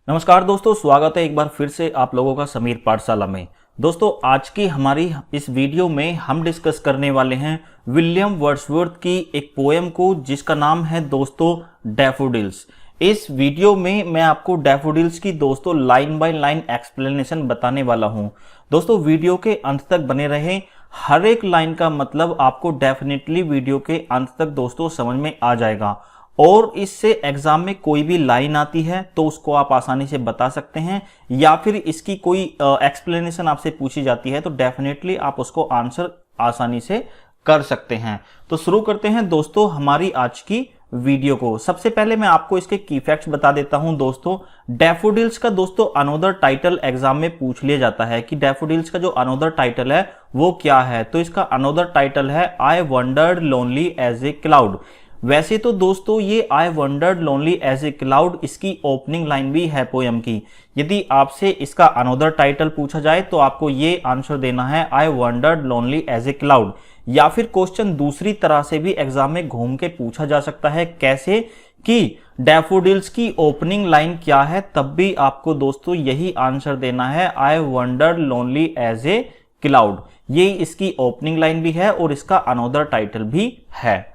नमस्कार दोस्तों, स्वागत है एक बार फिर से आप लोगों का समीर पाठशाला में। दोस्तों, आज की हमारी इस वीडियो में हम डिस्कस करने वाले हैं विलियम वर्ड्सवर्थ की एक पोएम को, जिसका नाम है दोस्तों डैफोडिल्स। इस वीडियो में मैं आपको डैफोडिल्स की दोस्तों लाइन बाय लाइन एक्सप्लेनेशन बताने वाला हूं। दोस्तों, वीडियो के अंत तक बने रहें। हर एक लाइन का मतलब आपको डेफिनेटली वीडियो के अंत तक दोस्तों समझ में आ जाएगा, और इससे एग्जाम में कोई भी लाइन आती है तो उसको आप आसानी से बता सकते हैं, या फिर इसकी कोई एक्सप्लेनेशन आपसे पूछी जाती है तो डेफिनेटली आप उसको आंसर आसानी से कर सकते हैं। तो शुरू करते हैं दोस्तों हमारी आज की वीडियो को। सबसे पहले मैं आपको इसके की फैक्ट्स बता देता हूं। दोस्तों, डैफोडिल्स का दोस्तों अनोदर टाइटल एग्जाम में पूछ लिया जाता है कि डैफोडिल्स का जो अनोदर टाइटल है वो क्या है। तो इसका अनोदर टाइटल है I wandered lonely as a cloud. वैसे तो दोस्तों ये I wandered lonely as a cloud इसकी ओपनिंग लाइन भी है पोयम की। यदि आपसे इसका अनोदर टाइटल पूछा जाए तो आपको ये आंसर देना है I wandered lonely as a cloud. या फिर क्वेश्चन दूसरी तरह से भी एग्जाम में घूम के पूछा जा सकता है, कैसे कि डैफोडिल्स की ओपनिंग लाइन क्या है, तब भी आपको दोस्तों यही आंसर देना है I wandered lonely as a cloud. ये इसकी ओपनिंग लाइन भी है और इसका अनोदर टाइटल भी है।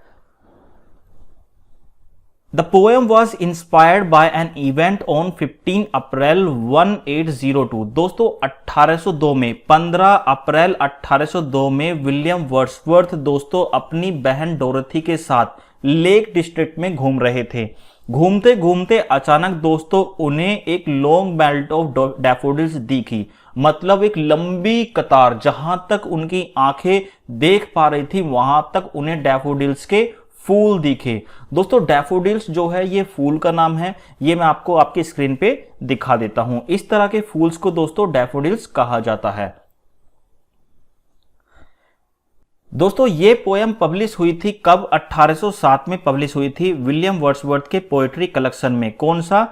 The poem was inspired by an event on 15 अप्रैल 1802। दोस्तों 1802 में 15 अप्रैल 1802 में विलियम वर्ड्सवर्थ दोस्तों अपनी बहन डोरथी के साथ लेक डिस्ट्रिक्ट में घूम रहे थे। घूमते घूमते अचानक दोस्तों उन्हें एक लॉन्ग बेल्ट ऑफ डैफोडिल्स दिखी, मतलब एक लंबी कतार। जहां तक उनकी आंखें देख पा रही थी वहां तक उन्हें डैफोडिल्स के फूल दिखे। दोस्तों डैफोडिल्स जो है ये फूल का नाम है, ये मैं आपको आपकी स्क्रीन पे दिखा देता हूं। इस तरह के फूल्स को दोस्तों डैफोडिल्स कहा जाता है। दोस्तों ये पोएम पब्लिश हुई थी कब? 1807 में पब्लिश हुई थी विलियम वर्ड्सवर्थ के पोएट्री कलेक्शन में। कौन सा?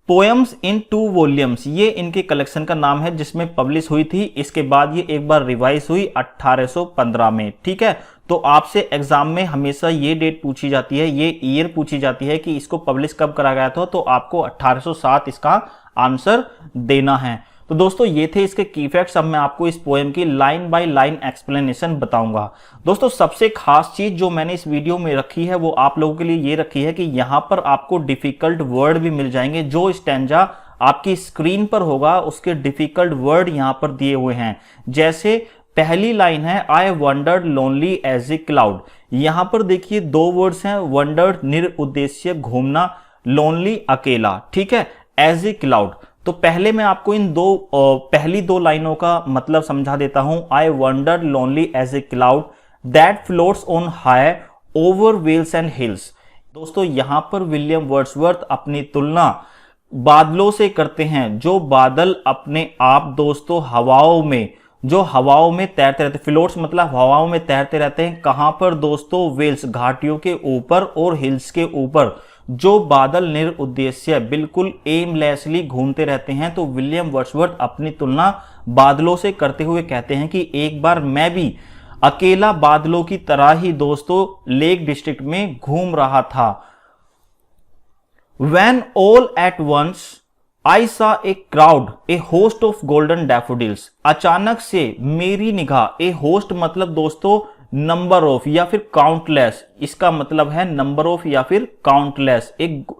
पोएम्स इन 2 वॉल्यूम्स, ये इनके कलेक्शन का नाम है जिसमें पब्लिश हुई थी। इसके बाद ये एक बार रिवाइज हुई 1815 में। ठीक है, तो आपसे एग्जाम में हमेशा ये डेट पूछी जाती है, ये ईयर पूछी जाती है कि इसको पब्लिश कब करा गया था, तो आपको 1807 इसका आंसर देना है। तो दोस्तों ये थे इसके की फैक्ट्स। अब मैं आपको इस पोएम की लाइन बाय लाइन एक्सप्लेनेशन बताऊंगा। दोस्तों सबसे खास चीज जो मैंने इस वीडियो में रखी है वो आप लोगों के लिए ये रखी है कि यहां पर आपको डिफिकल्ट वर्ड भी मिल जाएंगे। जो स्टैंजा आपकी स्क्रीन पर होगा उसके डिफिकल्ट वर्ड यहां पर दिए हुए हैं। जैसे पहली लाइन है I wandered lonely as a cloud. यहां पर देखिए 2 वर्ड्स हैं, वंडर्ड निरुद्देश्य घूमना, लोनली अकेला। ठीक है, एज ए क्लाउड। तो पहले मैं आपको इन पहली 2 लाइनों का मतलब समझा देता हूं। I wandered lonely as a cloud that floats on high over vales and hills. दोस्तों यहां पर विलियम वर्ड्सवर्थ अपनी तुलना बादलों से करते हैं, जो बादल अपने आप दोस्तों हवाओं में तैरते रहते। फ्लोट्स मतलब हवाओं में तैरते रहते हैं। कहां पर दोस्तों? वेल्स, घाटियों के ऊपर, और हिल्स के ऊपर। जो बादल निरुद्देश्य बिल्कुल एमलेसली घूमते रहते हैं। तो विलियम वर्ड्सवर्थ अपनी तुलना बादलों से करते हुए कहते हैं कि एक बार मैं भी अकेला बादलों की तरह ही दोस्तों लेक डिस्ट्रिक्ट में घूम रहा था। When all at once I saw a crowd, a host of golden daffodils। अचानक से मेरी निगाह, ए होस्ट मतलब दोस्तों नंबर ऑफ या फिर काउंटलेस, इसका मतलब है नंबर ऑफ या फिर काउंटलेस, एक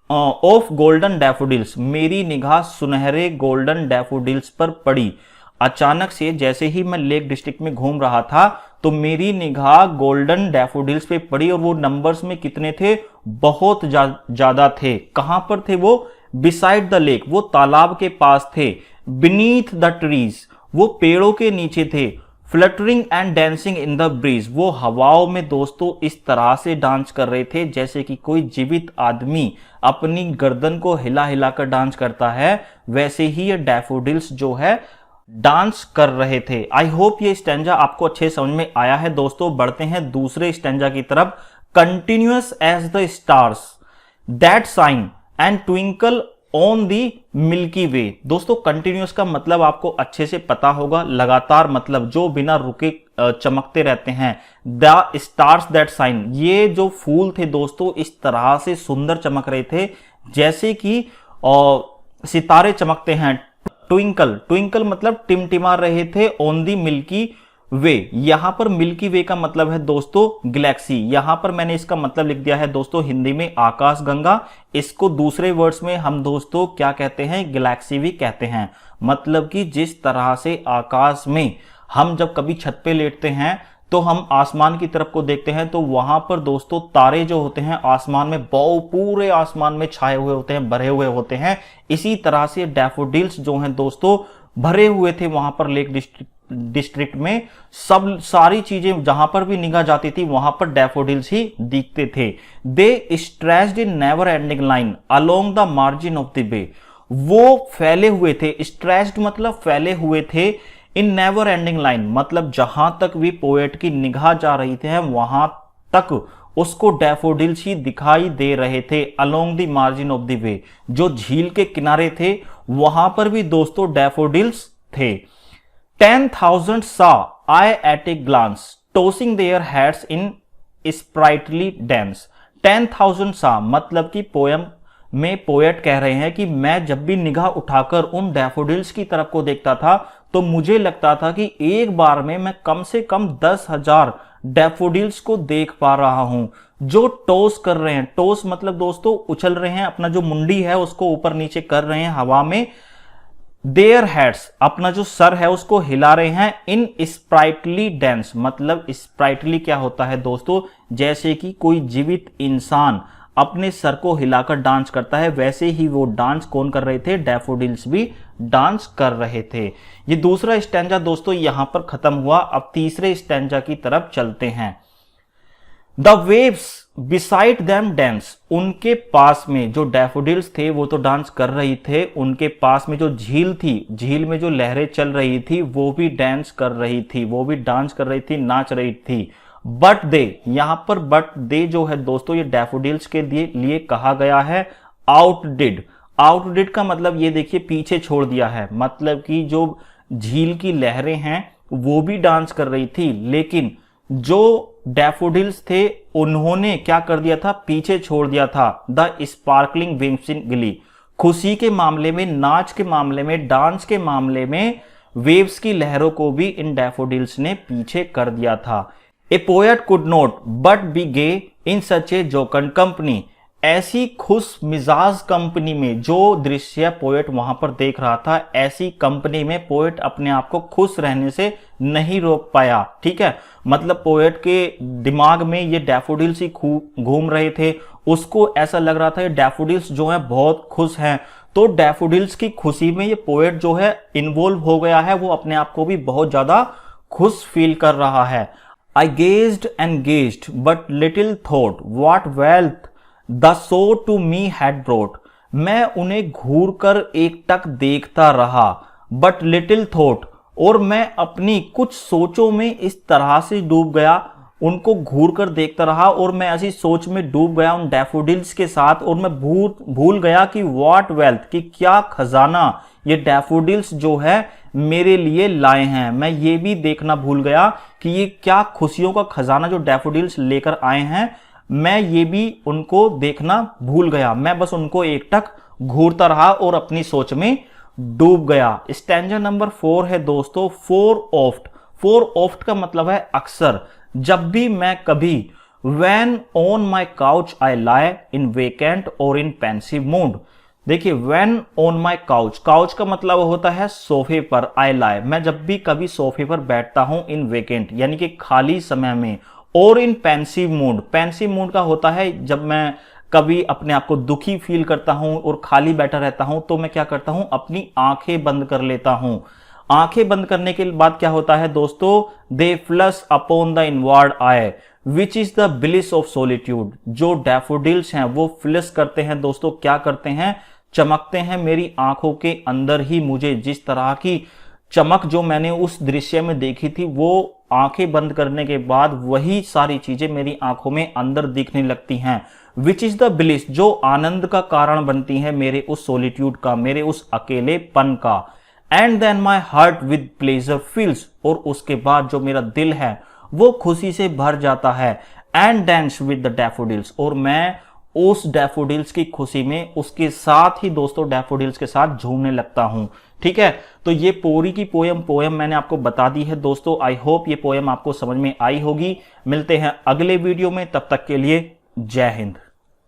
ऑफ गोल्डन डैफोडिल्स, मेरी निगाह सुनहरे गोल्डन डैफोडिल्स पर पड़ी। अचानक से जैसे ही मैं लेक डिस्ट्रिक्ट में घूम रहा था तो मेरी निगाह गोल्डन डैफोडिल्स पे पड़ी, और वो नंबर्स में कितने थे? बहुत ज्यादा थे। कहां पर थे वो? बिसाइड द लेक, वो तालाब के पास थे। बीनीथ द ट्रीज, वो पेड़ों के नीचे थे। Fluttering and dancing in the breeze, वो हवाओं में दोस्तों इस तरह से डांस कर रहे थे जैसे कि कोई जीवित आदमी अपनी गर्दन को हिला हिलाकर डांस करता है, वैसे ही ये डैफोडिल्स जो है डांस कर रहे थे। आई होप ये स्टैंजा आपको अच्छे समझ में आया है। दोस्तों बढ़ते हैं दूसरे स्टैंजा की तरफ। Continuous as the stars that shine and twinkle on the Milky Way. दोस्तों कंटिन्यूअस का मतलब आपको अच्छे से पता होगा, लगातार मतलब जो बिना रुके चमकते रहते हैं। द स्टार्स दैट शाइन, ये जो फूल थे दोस्तों इस तरह से सुंदर चमक रहे थे जैसे कि सितारे चमकते हैं। ट्विंकल, ट्विंकल मतलब टिमटिमा रहे थे ऑन दी मिल्की वे। यहां पर मिल्की वे का मतलब है दोस्तों गैलेक्सी। यहां पर मैंने इसका मतलब लिख दिया है दोस्तों हिंदी में आकाशगंगा। इसको दूसरे वर्ड्स में हम दोस्तों क्या कहते हैं, गैलेक्सी भी कहते हैं। मतलब कि जिस तरह से आकाश में हम जब कभी छत पे लेटते हैं तो हम आसमान की तरफ को देखते हैं तो वहां पर दोस्तों तारे जो होते हैं आसमान में पूरे आसमान में छाए हुए होते हैं, भरे हुए होते हैं। इसी तरह से डैफोडिल्स जो हैं दोस्तों भरे हुए थे वहां पर लेक डिस्ट्रिक्ट में। सब सारी चीजें जहां पर भी निगाह जाती थी वहां पर डैफोडिल्स ही दिखते थे। They stretched in never ending line along the margin of the bay. वो फैले हुए थे, स्ट्रेच्ड मतलब फैले हुए थे, इन नेवर एंडिंग लाइन मतलब जहां तक भी पोएट की निगाह जा रही थी वहां तक उसको डैफोडिल्स ही दिखाई दे रहे थे। Along the margin of the way, जो झील के किनारे थे वहां पर भी दोस्तों डैफोडिल्स थे। 10,000 saw I at a glance, tossing their heads in sprightly dance। 10,000 saw मतलब कि पोयम में पोएट कह रहे हैं कि मैं जब भी निगाह उठाकर उन डैफोडिल्स की तरफ को देखता था तो मुझे लगता था कि एक बार में मैं कम से कम 10,000 डैफोडिल्स को देख पा रहा हूं जो टॉस कर रहे हैं। टॉस मतलब दोस्तों उछल रहे हैं, अपना जो मुंडी है उसको ऊपर नीचे कर रहे हैं हवा में। देयर हेड्स अपना जो सर है उसको हिला रहे हैं। इन स्प्राइटली डांस मतलब स्प्राइटली क्या होता है दोस्तों, जैसे कि कोई जीवित इंसान अपने सर को हिलाकर डांस करता है वैसे ही वो डांस कौन कर रहे थे, डैफोडिल्स भी डांस कर रहे थे। ये दूसरा स्टैंजा दोस्तों यहां पर खत्म हुआ। अब तीसरे स्टैंजा की तरफ चलते हैं। The waves beside them dance, उनके पास में जो डैफोडिल्स थे वो तो डांस कर रही थे, उनके पास में जो झील थी, झील में जो लहरें चल रही थी वो भी डांस कर रही थी, वो भी डांस कर रही थी, नाच रही थी। बट दे, यहां पर बट दे जो है दोस्तों ये डैफोडिल्स के लिए कहा गया है आउटडिड। आउटडिड का मतलब ये देखिए पीछे छोड़ दिया है, मतलब कि जो झील की लहरें हैं वो भी डांस कर रही थी लेकिन जो डैफोडिल्स थे उन्होंने क्या कर दिया था, पीछे छोड़ दिया था। द स्पार्कलिंग विंग्स इन गली, खुशी के मामले में, नाच के मामले में, डांस के मामले में वेव्स की लहरों को भी इन डैफोडिल्स ने पीछे कर दिया था। A poet could not but be gay in such a jocund company, ऐसी खुश मिजाज कंपनी में, जो दृश्य पोएट वहां पर देख रहा था ऐसी कंपनी में पोएट अपने आप को खुश रहने से नहीं रोक पाया। ठीक है, मतलब पोएट के दिमाग में ये डैफोडिल्स ही घूम रहे थे, उसको ऐसा लग रहा था ये डैफोडिल्स जो है बहुत खुश हैं, तो डैफोडिल्स की खुशी में ये पोएट जो है इन्वॉल्व हो गया है, वो अपने आप को भी बहुत ज्यादा खुश फील कर रहा है। I gazed and gazed, but little thought what wealth the show to me had brought। मैं उन्हें घूर कर एकटक देखता रहा, but little thought, और मैं अपनी कुछ सोचों में इस तरह से डूब गया, उनको घूर कर देखता रहा और मैं ऐसी सोच में डूब गया उन डैफोडिल्स के साथ, और मैं भूल गया कि व्हाट वेल्थ, कि क्या खजाना ये डैफोडिल्स जो है मेरे लिए लाए हैं। मैं ये भी देखना भूल गया कि ये क्या खुशियों का खजाना जो डैफोडिल्स लेकर आए हैं, मैं ये भी उनको देखना भूल गया। मैं बस उनको एकटक घूरता रहा और अपनी सोच में डूब गया। स्टैंजा नंबर 4 है दोस्तों फोर ऑफ्ट। फोर ऑफ्ट का मतलब है अक्सर, जब भी मैं कभी, when on my couch I lie in vacant or in pensive mood। देखिए when on my couch, couch का मतलब होता है सोफे पर, I lie, मैं जब भी कभी सोफे पर बैठता हूं, in vacant यानी कि खाली समय में, और in pensive mood, pensive mood का होता है जब मैं कभी अपने आप को दुखी फील करता हूं और खाली बैठा रहता हूं तो मैं क्या करता हूं, अपनी आंखें बंद कर लेता हूं। आंखें बंद करने के बाद क्या होता है दोस्तों, they flash upon the inward eye which is the bliss of solitude. जो डैफोडिल्स हैं वो फ्लश करते हैं दोस्तों, क्या करते हैं, चमकते हैं मेरी आंखों के अंदर ही। मुझे जिस तरह की चमक जो मैंने उस दृश्य में देखी थी वो आंखें बंद करने के बाद वही सारी चीजें मेरी आंखों में अंदर दिखने लगती हैं। विच इज द ब्लिस, जो आनंद का कारण बनती है मेरे उस सोलिट्यूड का, मेरे उस अकेलेपन का। And then my heart with pleasure fills, और उसके बाद जो मेरा दिल है वो खुशी से भर जाता है। And dance with the daffodils, और मैं उस डैफोडिल्स की खुशी में उसके साथ ही दोस्तों डैफोडिल्स के साथ झूमने लगता हूं। ठीक है, तो ये पूरी की पोयम मैंने आपको बता दी है दोस्तों। आई होप ये पोयम आपको समझ में आई होगी। मिलते हैं अगले वीडियो में, तब तक के लिए जय हिंद।